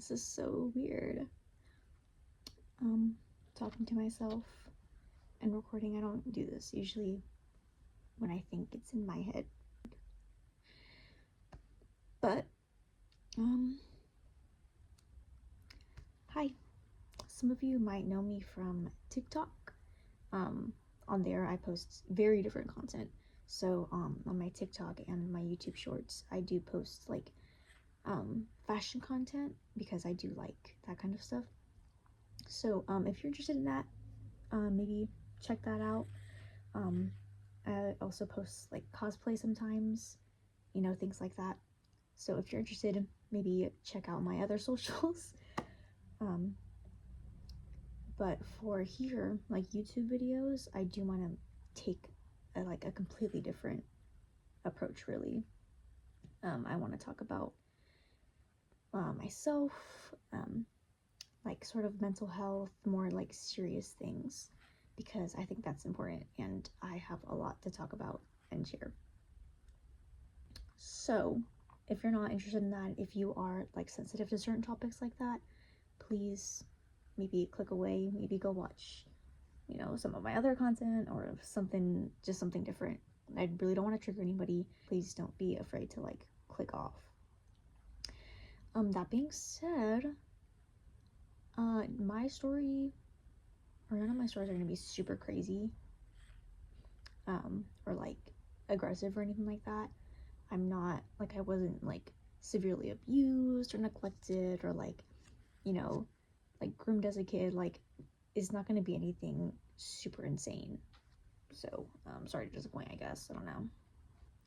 This is so weird. Talking to myself and recording. I don't do this usually when I think it's in my head. But, hi. Some of you might know me from TikTok. On there I post very different content. So, on my TikTok and my YouTube shorts, I do post like fashion content because I do like that kind of stuff. So if you're interested in that, maybe check that out. I also post like cosplay sometimes, things like that. So if you're interested, maybe check out my other socials. But for here, like YouTube videos, I do want to take a completely different approach, really. I want to talk about myself, like sort of mental health, more like serious things, because I think that's important and I have a lot to talk about and share. So if you're not interested in that, if you are like sensitive to certain topics like that, please maybe click away, maybe go watch, some of my other content or something different. I really don't want to trigger anybody. Please don't be afraid to like click off. That being said, my story, or none of my stories are gonna be super crazy, or like aggressive or anything like that. I'm not, like, I wasn't like severely abused or neglected or like, like groomed as a kid. Like, it's not gonna be anything super insane. So, sorry to disappoint, I guess. I don't know.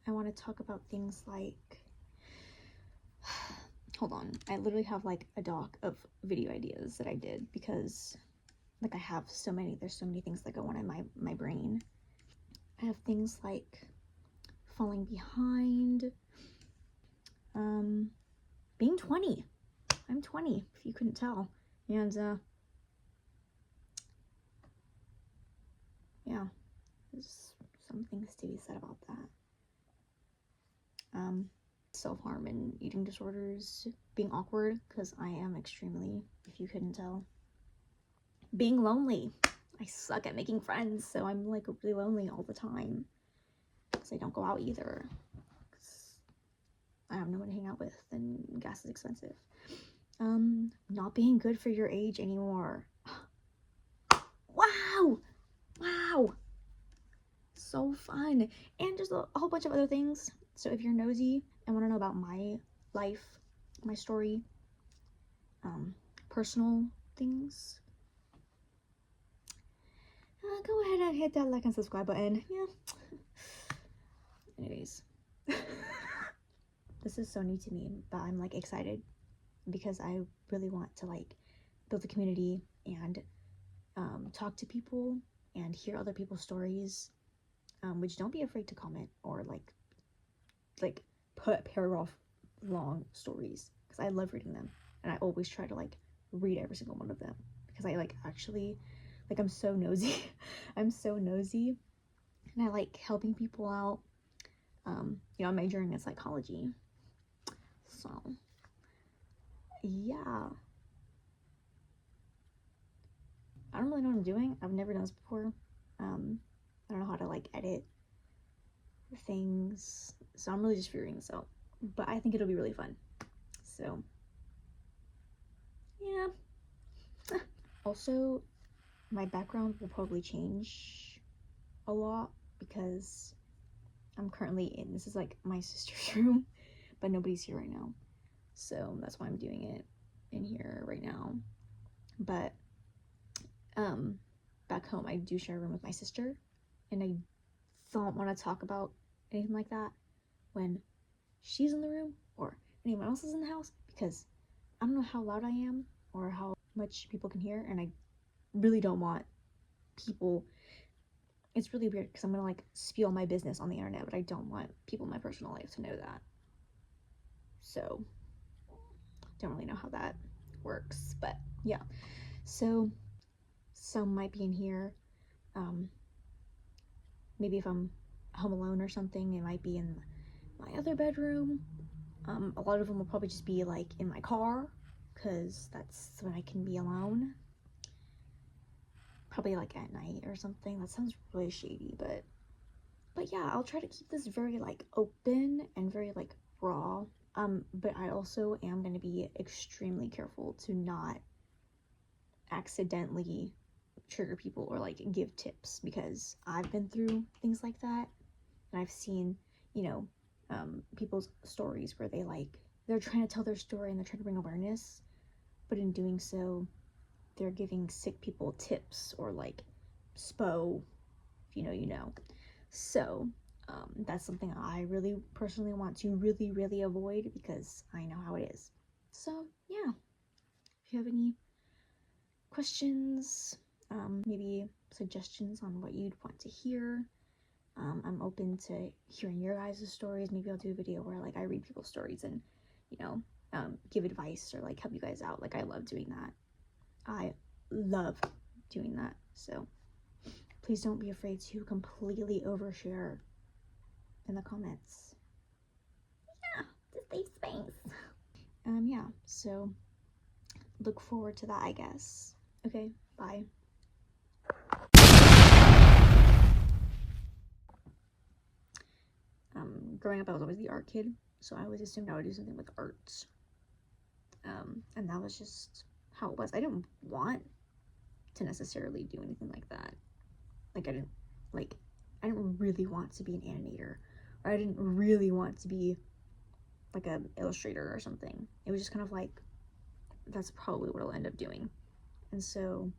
I want to talk about things like, hold on, I literally have like a doc of video ideas that I did because like I have so many, there's so many things that go on in my brain. I have things like falling behind, being 20. I'm 20, if you couldn't tell. And yeah, there's some things to be said about that. Self-harm and eating disorders, being awkward, because I am extremely, if you couldn't tell. Being lonely. I suck at making friends, so I'm like really lonely all the time because I don't go out either, because I have no one to hang out with and gas is expensive. Not being good for your age anymore. Wow, so fun. And just a whole bunch of other things. So if you're nosy and want to know about my life, my story, personal things, go ahead and hit that like and subscribe button. Yeah. Anyways, this is so new to me, but I'm like excited because I really want to like build a community and talk to people and hear other people's stories, which don't be afraid to comment or like put paragraph long stories, because I love reading them and I always try to like read every single one of them because I like actually like I'm so nosy. I'm so nosy and I like helping people out. I'm majoring in psychology, so yeah. I don't really know what I'm doing. I've never done this before. I don't know how to like edit things, so I'm really just figuring this out, but I think it'll be really fun. So yeah. Also, my background will probably change a lot because I'm currently in, this is like my sister's room, but nobody's here right now, so that's why I'm doing it in here right now. But back home I do share a room with my sister, and I don't want to talk about anything like that when she's in the room or anyone else is in the house, because I don't know how loud I am or how much people can hear, and I really don't want people, it's really weird because I'm gonna like spiel my business on the internet, but I don't want people in my personal life to know that. So don't really know how that works, but yeah. So some might be in here. Maybe if I'm home alone or something, it might be in my other bedroom. A lot of them will probably just be like in my car, because that's when I can be alone. Probably like at night or something. That sounds really shady, but yeah, I'll try to keep this very like open and very like raw. But I also am going to be extremely careful to not accidentally trigger people or like give tips, because I've been through things like that, and I've seen, you know, people's stories where they're trying to tell their story and they're trying to bring awareness, but in doing so, they're giving sick people tips or like SPO, if you know, you know. So that's something I really personally want to really avoid, because I know how it is. So yeah, if you have any questions, maybe suggestions on what you'd want to hear, I'm open to hearing your guys' stories. Maybe I'll do a video where like I read people's stories and, you know, give advice or like help you guys out. Like I love doing that. I love doing that. So please don't be afraid to completely overshare in the comments. Yeah, it's a safe space. Yeah, so look forward to that, I guess. Okay, bye. Growing up, I was always the art kid, so I always assumed I would do something with arts. And that was just how it was. I didn't want to necessarily do anything like that. Like I didn't really want to be an animator, or I didn't really want to be like an illustrator or something. It was just kind of like, that's probably what I'll end up doing. And so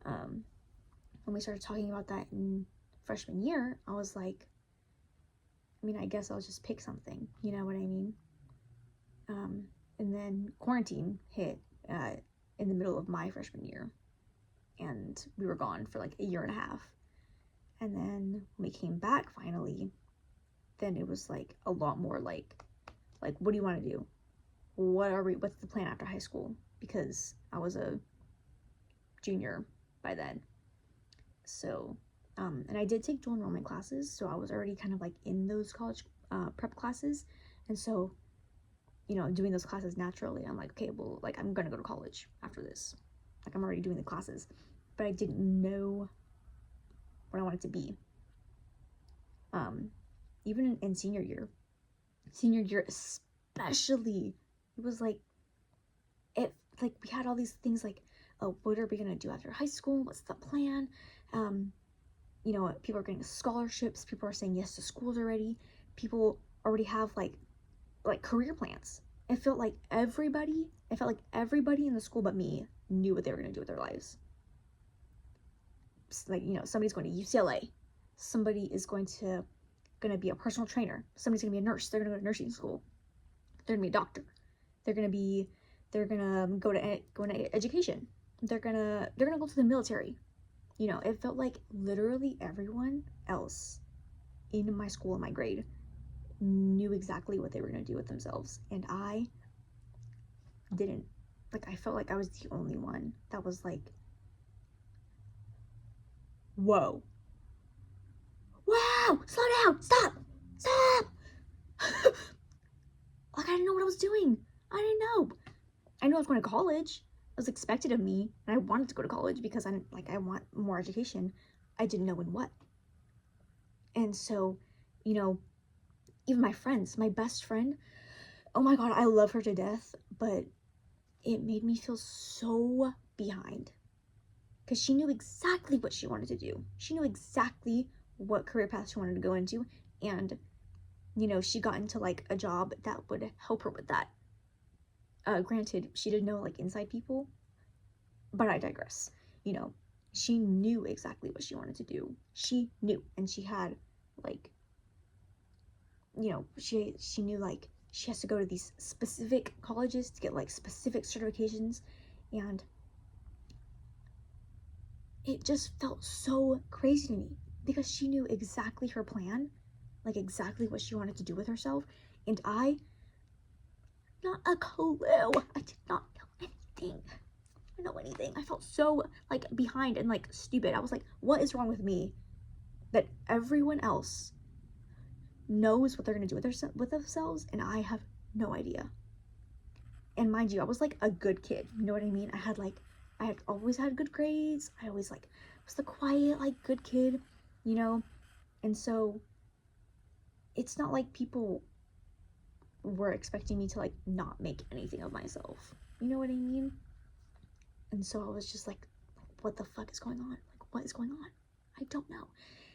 when we started talking about that in freshman year, I was like, I mean, I guess I'll just pick something, you know what I mean? And then quarantine hit in the middle of my freshman year, and we were gone for like a year and a half. And then when we came back finally, then it was like a lot more like what do you want to do? What's the plan after high school? Because I was a junior by then. So, and I did take dual enrollment classes, so I was already kind of like in those college prep classes. And so, you know, doing those classes naturally, I'm like, okay, well, like I'm gonna go to college after this. Like I'm already doing the classes, but I didn't know what I wanted to be. Even in senior year especially, it was like, we had all these things like, oh, what are we gonna do after high school? What's the plan? You know, people are getting scholarships. People are saying yes to schools already. People already have like career plans. It felt like everybody in the school but me knew what they were gonna do with their lives. Like, you know, somebody's going to UCLA. Somebody is gonna be a personal trainer. Somebody's gonna be a nurse. They're gonna go to nursing school. They're gonna be a doctor. They're gonna go to education. They're gonna go to the military. You know, it felt like literally everyone else in my school, in my grade, knew exactly what they were gonna do with themselves, and I didn't. Like, I felt like I was the only one that was like, whoa, wow, slow down, stop. Like, I didn't know what I was doing. I didn't know. I knew I was going to college. It was expected of me, and I wanted to go to college because I want more education. I didn't know in what. And so, you know, even my friends, my best friend, oh my god, I love her to death, but it made me feel so behind, because she knew exactly what she wanted to do. She knew exactly what career path she wanted to go into, and, you know, she got into like a job that would help her with that. Granted, she didn't know like inside people, but I digress. You know, she knew exactly what she wanted to do. She knew, and she had like, you know, she knew like she has to go to these specific colleges to get like specific certifications, and it just felt so crazy to me because she knew exactly her plan, like exactly what she wanted to do with herself, and I, not a clue. I did not know anything. I didn't know anything. I felt so like behind and like stupid. I was like, what is wrong with me that everyone else knows what they're gonna do with themselves and I have no idea? And mind you, I was like a good kid, you know what I mean? I had always had good grades. I always like was the quiet, like good kid, you know? And so it's not like people were expecting me to like not make anything of myself, you know what I mean? And so I was just like, what the fuck is going on? Like, what is going on? I don't know.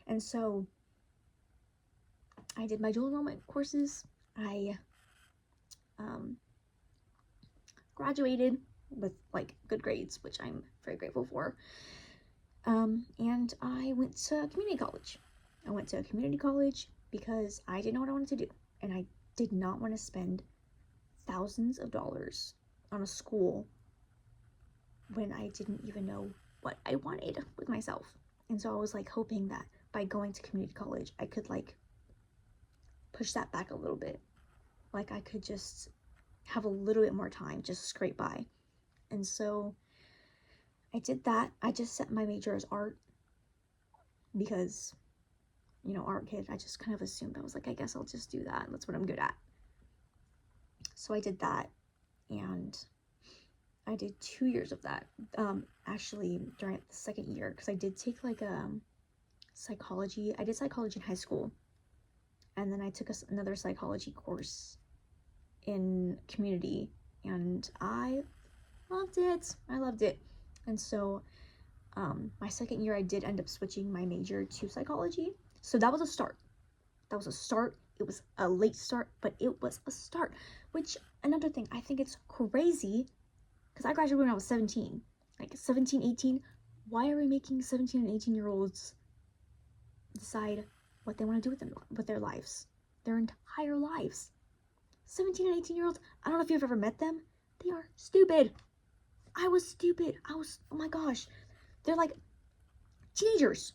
And so I did my dual enrollment courses. I graduated with like good grades, which I'm very grateful for. And I went to community college. I went to a community college because I didn't know what I wanted to do, and I did not want to spend thousands of dollars on a school when I didn't even know what I wanted with myself. And so I was like hoping that by going to community college, I could like push that back a little bit. Like I could just have a little bit more time, just scrape by. And so I did that. I just set my major as art because, you know, art kid, I just kind of assumed, I was like, I guess I'll just do that. That's what I'm good at. So I did that, and I did 2 years of that. Actually, during the second year, because I did take like psychology. I did psychology in high school, and then I took another psychology course in community, and I loved it. I loved it. And so my second year, I did end up switching my major to psychology. So that was a start. That was a start. It was a late start, but it was a start. Which, another thing, I think it's crazy, because I graduated when I was 17. Like 17, 18. Why are we making 17 and 18-year-olds decide what they want to do with their lives? Their entire lives. 17 and 18-year-olds, I don't know if you've ever met them. They are stupid. I was stupid. Oh my gosh. They're like teenagers.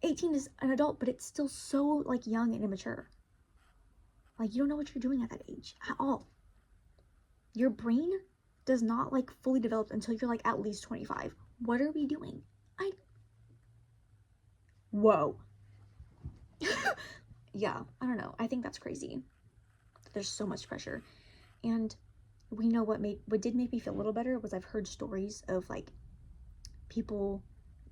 18 is an adult, but it's still so like young and immature. Like, you don't know what you're doing at that age at all. Your brain does not like fully develop until you're like at least 25. What are we doing? Whoa. Yeah, I don't know. I think that's crazy. There's so much pressure. And we know what did make me feel a little better was I've heard stories of like people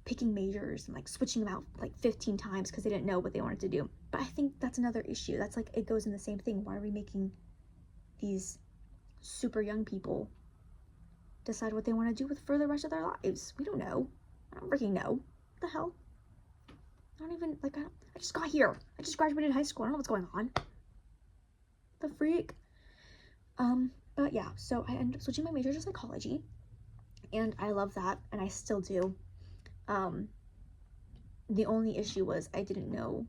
picking majors and like switching them out like 15 times because they didn't know what they wanted to do. But I think that's another issue. That's like, it goes in the same thing. Why are we making these super young people decide what they want to do for the rest of their lives? We don't know. I don't freaking know. What the hell? I don't even, like, I just got here. I just graduated high school. I don't know what's going on. The freak? But yeah, so I ended up switching my major to psychology, and I love that, and I still do. The only issue was I didn't know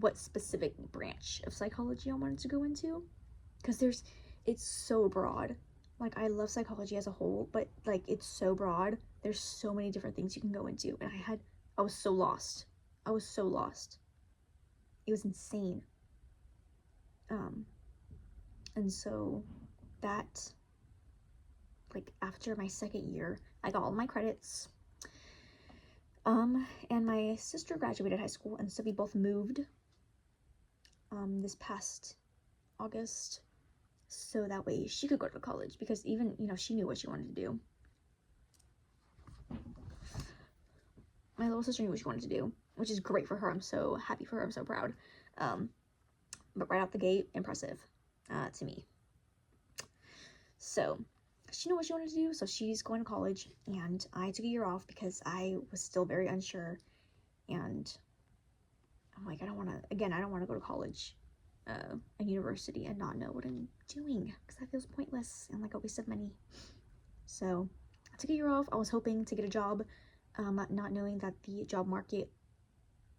what specific branch of psychology I wanted to go into, because it's so broad. Like, I love psychology as a whole, but like, it's so broad. There's so many different things you can go into, and I was so lost. I was so lost. It was insane. And so that, like, after my second year, I got all my credits. And my sister graduated high school, and so we both moved, this past August, so that way she could go to college, because even, you know, she knew what she wanted to do. My little sister knew what she wanted to do, which is great for her. I'm so happy for her. I'm so proud. But right out the gate, impressive, to me. So she knew what she wanted to do, so she's going to college, and I took a year off because I was still very unsure, and I'm like, I don't want to go to college, a university, and not know what I'm doing, because that feels pointless and like a waste of money. So I took a year off. I was hoping to get a job, not knowing that the job market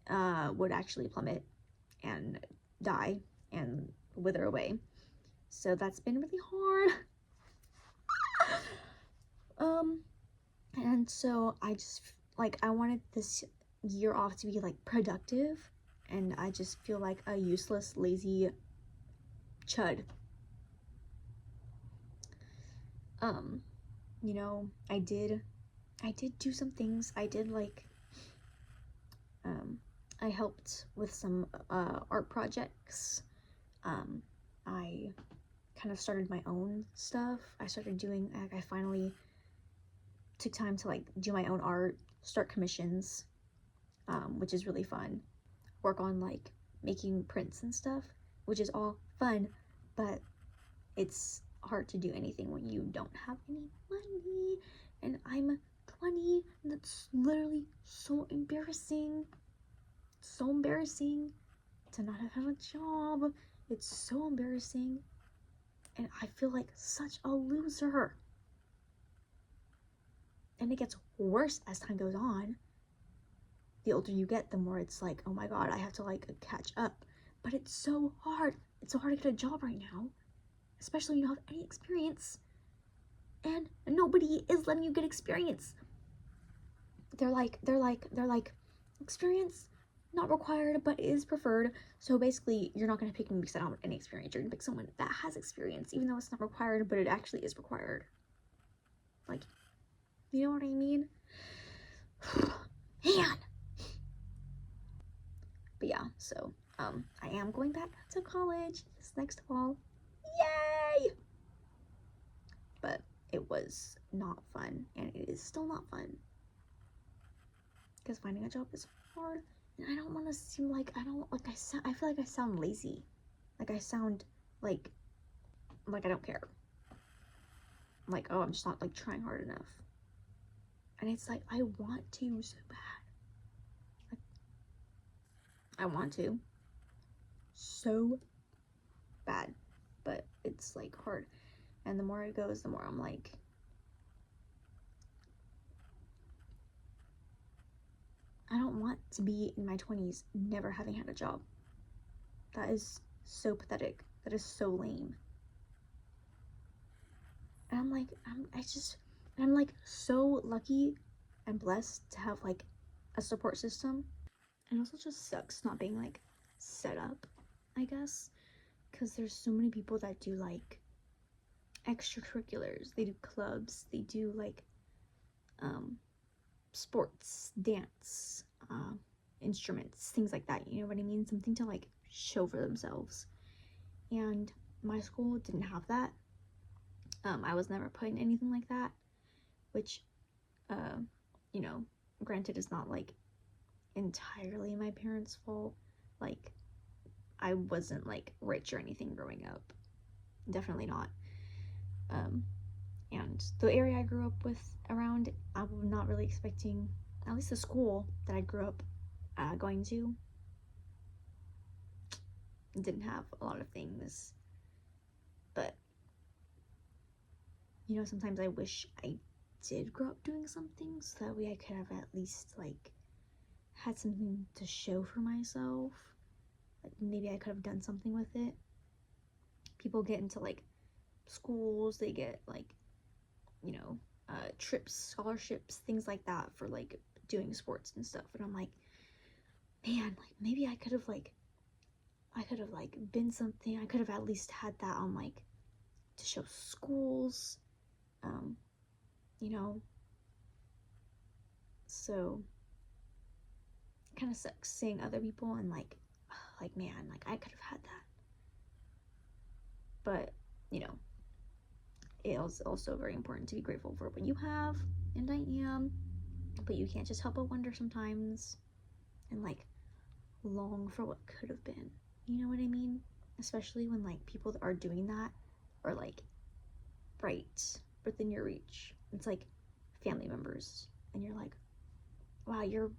would actually plummet and die and wither away. So that's been really hard. And so I just, like, I wanted this year off to be like productive, and I just feel like a useless, lazy chud. You know, I did do some things. I did, like, I helped with some art projects. I kind of started my own stuff. I started doing, like, I finally took time to like do my own art, start commissions, which is really fun. Work on like making prints and stuff, which is all fun, but it's hard to do anything when you don't have any money. And I'm 20, and that's literally so embarrassing. So embarrassing to not have had a job. It's so embarrassing, and I feel like such a loser. And it gets worse as time goes on. The older you get, the more it's like, oh my god, I have to like catch up. But it's so hard. It's so hard to get a job right now, especially when you don't have any experience, and nobody is letting you get experience. They're like experience not required, but is preferred. So basically, you're not gonna pick me because I don't have any experience. You're gonna pick someone that has experience, even though it's not required, but it actually is required. Like, you know what I mean? Man. But yeah, so I am going back to college this next fall. Yay! But it was not fun, and it is still not fun, because finding a job is hard, and I don't want to seem like I feel like I sound lazy, like I sound like I don't care, like, oh, I'm just not like trying hard enough. And it's like, I want to so bad, like, I want to so bad, but it's like hard. And the more it goes, the more I'm like, I don't want to be in my 20s never having had a job. That is so pathetic. That is so lame. And I'm like, I'm like so lucky and blessed to have like a support system. And also just sucks not being like set up, I guess, because there's so many people that do like extracurriculars. They do clubs, they do like sports, dance, instruments, things like that, you know what I mean? Something to like show for themselves. And my school didn't have that. I was never put in anything like that, which, you know, granted, is not like entirely my parents' fault. Like, I wasn't like rich or anything growing up, definitely not. And the area I grew up with around, I was not really expecting, at least the school that I grew up going to didn't have a lot of things. But, you know, sometimes I wish I did grow up doing something, so that way I could have at least like had something to show for myself. Like, maybe I could have done something with it. People get into like schools, they get like, you know, trips, scholarships, things like that for like doing sports and stuff. And I'm like, man, like maybe I could have been something. I could have at least had that on like to show schools, you know. So it kind of sucks seeing other people and like man, like I could have had that. But, you know, it is also very important to be grateful for what you have, and I am. But you can't just help but wonder sometimes, and like long for what could have been. You know what I mean? Especially when like people that are doing that are like right within your reach. It's like family members, and you're like, wow, your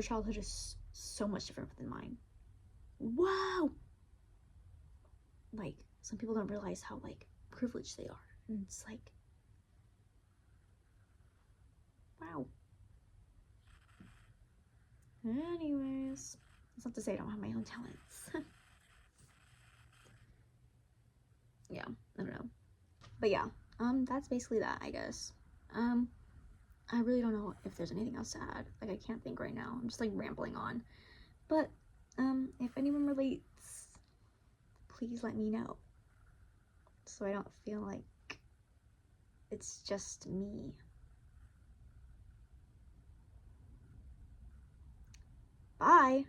childhood is so much different than mine. Wow. Like, some people don't realize how like privileged they are, and it's like, wow. Anyways, that's not to say I don't have my own talents. Yeah, I don't know. But yeah, that's basically that, I guess. I really don't know if there's anything else to add. Like, I can't think right now. I'm just like rambling on. But if anyone relates, please let me know, so I don't feel like it's just me. Bye.